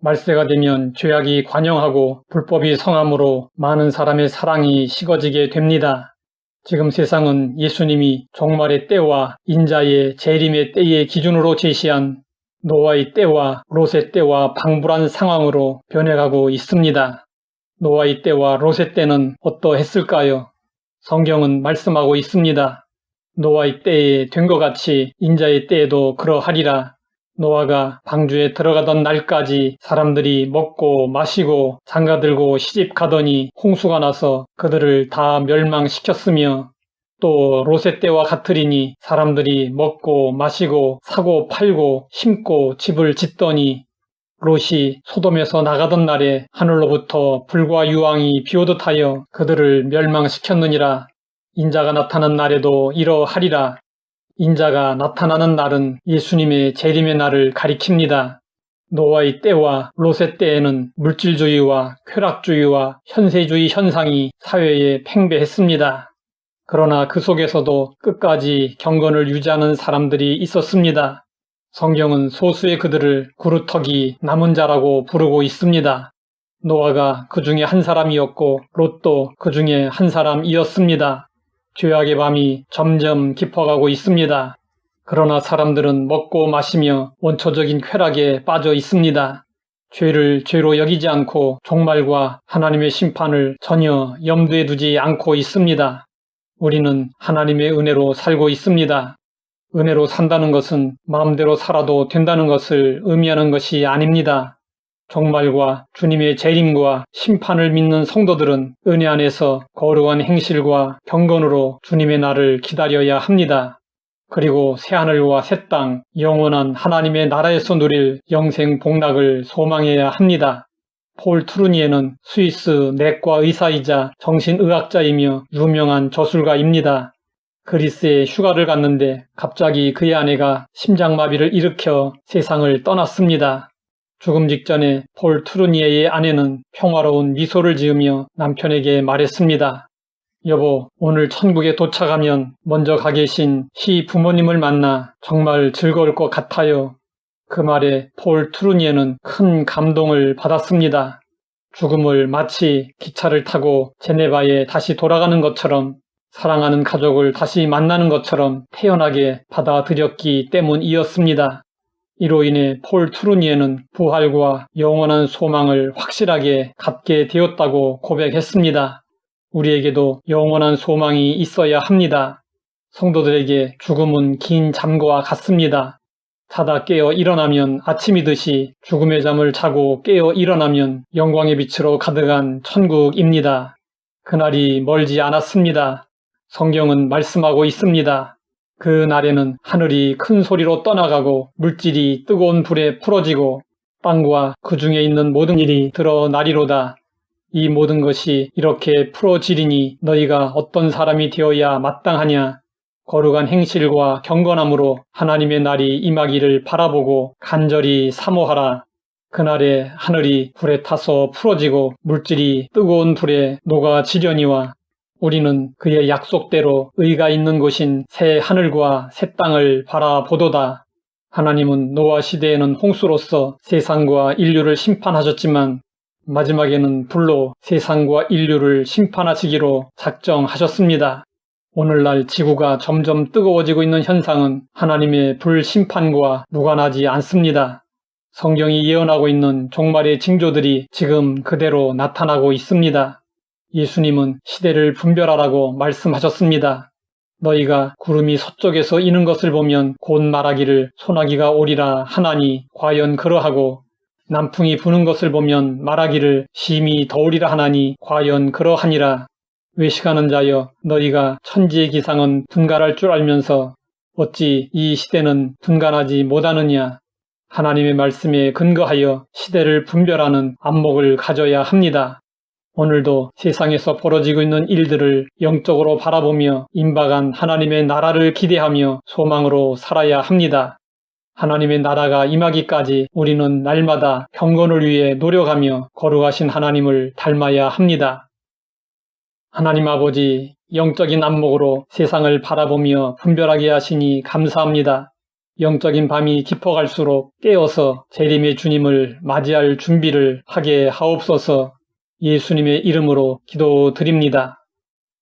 말세가 되면 죄악이 관영하고 불법이 성함으로 많은 사람의 사랑이 식어지게 됩니다. 지금 세상은 예수님이 종말의 때와 인자의 재림의 때의 기준으로 제시한 노아의 때와 롯의 때와 방불한 상황으로 변해가고 있습니다. 노아의 때와 롯의 때는 어떠했을까요? 성경은 말씀하고 있습니다. 노아의 때에 된 것 같이 인자의 때에도 그러하리라. 노아가 방주에 들어가던 날까지 사람들이 먹고 마시고 장가들고 시집가더니 홍수가 나서 그들을 다 멸망시켰으며, 또 롯의 때와 같으리니 사람들이 먹고 마시고 사고 팔고 심고 집을 짓더니 롯이 소돔에서 나가던 날에 하늘로부터 불과 유황이 비오듯 하여 그들을 멸망시켰느니라. 인자가 나타난 날에도 이러하리라. 인자가 나타나는 날은 예수님의 재림의 날을 가리킵니다. 노아의 때와 롯의 때에는 물질주의와 쾌락주의와 현세주의 현상이 사회에 팽배했습니다. 그러나 그 속에서도 끝까지 경건을 유지하는 사람들이 있었습니다. 성경은 소수의 그들을 구루터기 남은 자라고 부르고 있습니다. 노아가 그 중에 한 사람이었고 롯도 그 중에 한 사람이었습니다. 죄악의 밤이 점점 깊어가고 있습니다. 그러나 사람들은 먹고 마시며 원초적인 쾌락에 빠져 있습니다. 죄를 죄로 여기지 않고 종말과 하나님의 심판을 전혀 염두에 두지 않고 있습니다. 우리는 하나님의 은혜로 살고 있습니다. 은혜로 산다는 것은 마음대로 살아도 된다는 것을 의미하는 것이 아닙니다. 종말과 주님의 재림과 심판을 믿는 성도들은 은혜 안에서 거룩한 행실과 경건으로 주님의 날을 기다려야 합니다. 그리고 새하늘과 새 땅, 영원한 하나님의 나라에서 누릴 영생 복락을 소망해야 합니다. 폴 트루니에는 스위스 내과 의사이자 정신의학자이며 유명한 저술가입니다. 그리스에 휴가를 갔는데 갑자기 그의 아내가 심장마비를 일으켜 세상을 떠났습니다. 죽음 직전에 폴 트루니에의 아내는 평화로운 미소를 지으며 남편에게 말했습니다. 여보, 오늘 천국에 도착하면 먼저 가 계신 시 부모님을 만나 정말 즐거울 것 같아요. 그 말에 폴 트루니에는 큰 감동을 받았습니다. 죽음을 마치 기차를 타고 제네바에 다시 돌아가는 것처럼, 사랑하는 가족을 다시 만나는 것처럼 태연하게 받아들였기 때문이었습니다. 이로 인해 폴 트루니에는 부활과 영원한 소망을 확실하게 갖게 되었다고 고백했습니다. 우리에게도 영원한 소망이 있어야 합니다. 성도들에게 죽음은 긴 잠과 같습니다. 자다 깨어 일어나면 아침이듯이 죽음의 잠을 자고 깨어 일어나면 영광의 빛으로 가득한 천국입니다. 그날이 멀지 않았습니다. 성경은 말씀하고 있습니다. 그 날에는 하늘이 큰 소리로 떠나가고 물질이 뜨거운 불에 풀어지고 땅과 그 중에 있는 모든 일이 드러나리로다. 이 모든 것이 이렇게 풀어지리니 너희가 어떤 사람이 되어야 마땅하냐. 거룩한 행실과 경건함으로 하나님의 날이 임하기를 바라보고 간절히 사모하라. 그날에 하늘이 불에 타서 풀어지고 물질이 뜨거운 불에 녹아지려니와 우리는 그의 약속대로 의가 있는 곳인 새 하늘과 새 땅을 바라보도다. 하나님은 노아 시대에는 홍수로서 세상과 인류를 심판하셨지만 마지막에는 불로 세상과 인류를 심판하시기로 작정하셨습니다. 오늘날 지구가 점점 뜨거워지고 있는 현상은 하나님의 불심판과 무관하지 않습니다. 성경이 예언하고 있는 종말의 징조들이 지금 그대로 나타나고 있습니다. 예수님은 시대를 분별하라고 말씀하셨습니다. 너희가 구름이 서쪽에서 이는 것을 보면 곧 말하기를 소나기가 오리라 하나니 과연 그러하고 남풍이 부는 것을 보면 말하기를 심히 더우리라 하나니 과연 그러하니라. 외식하는 자여 너희가 천지의 기상은 분간할 줄 알면서 어찌 이 시대는 분간하지 못하느냐. 하나님의 말씀에 근거하여 시대를 분별하는 안목을 가져야 합니다. 오늘도 세상에서 벌어지고 있는 일들을 영적으로 바라보며 임박한 하나님의 나라를 기대하며 소망으로 살아야 합니다. 하나님의 나라가 임하기까지 우리는 날마다 경건을 위해 노력하며 거룩하신 하나님을 닮아야 합니다. 하나님 아버지, 영적인 안목으로 세상을 바라보며 분별하게 하시니 감사합니다. 영적인 밤이 깊어갈수록 깨어서 재림의 주님을 맞이할 준비를 하게 하옵소서. 예수님의 이름으로 기도드립니다.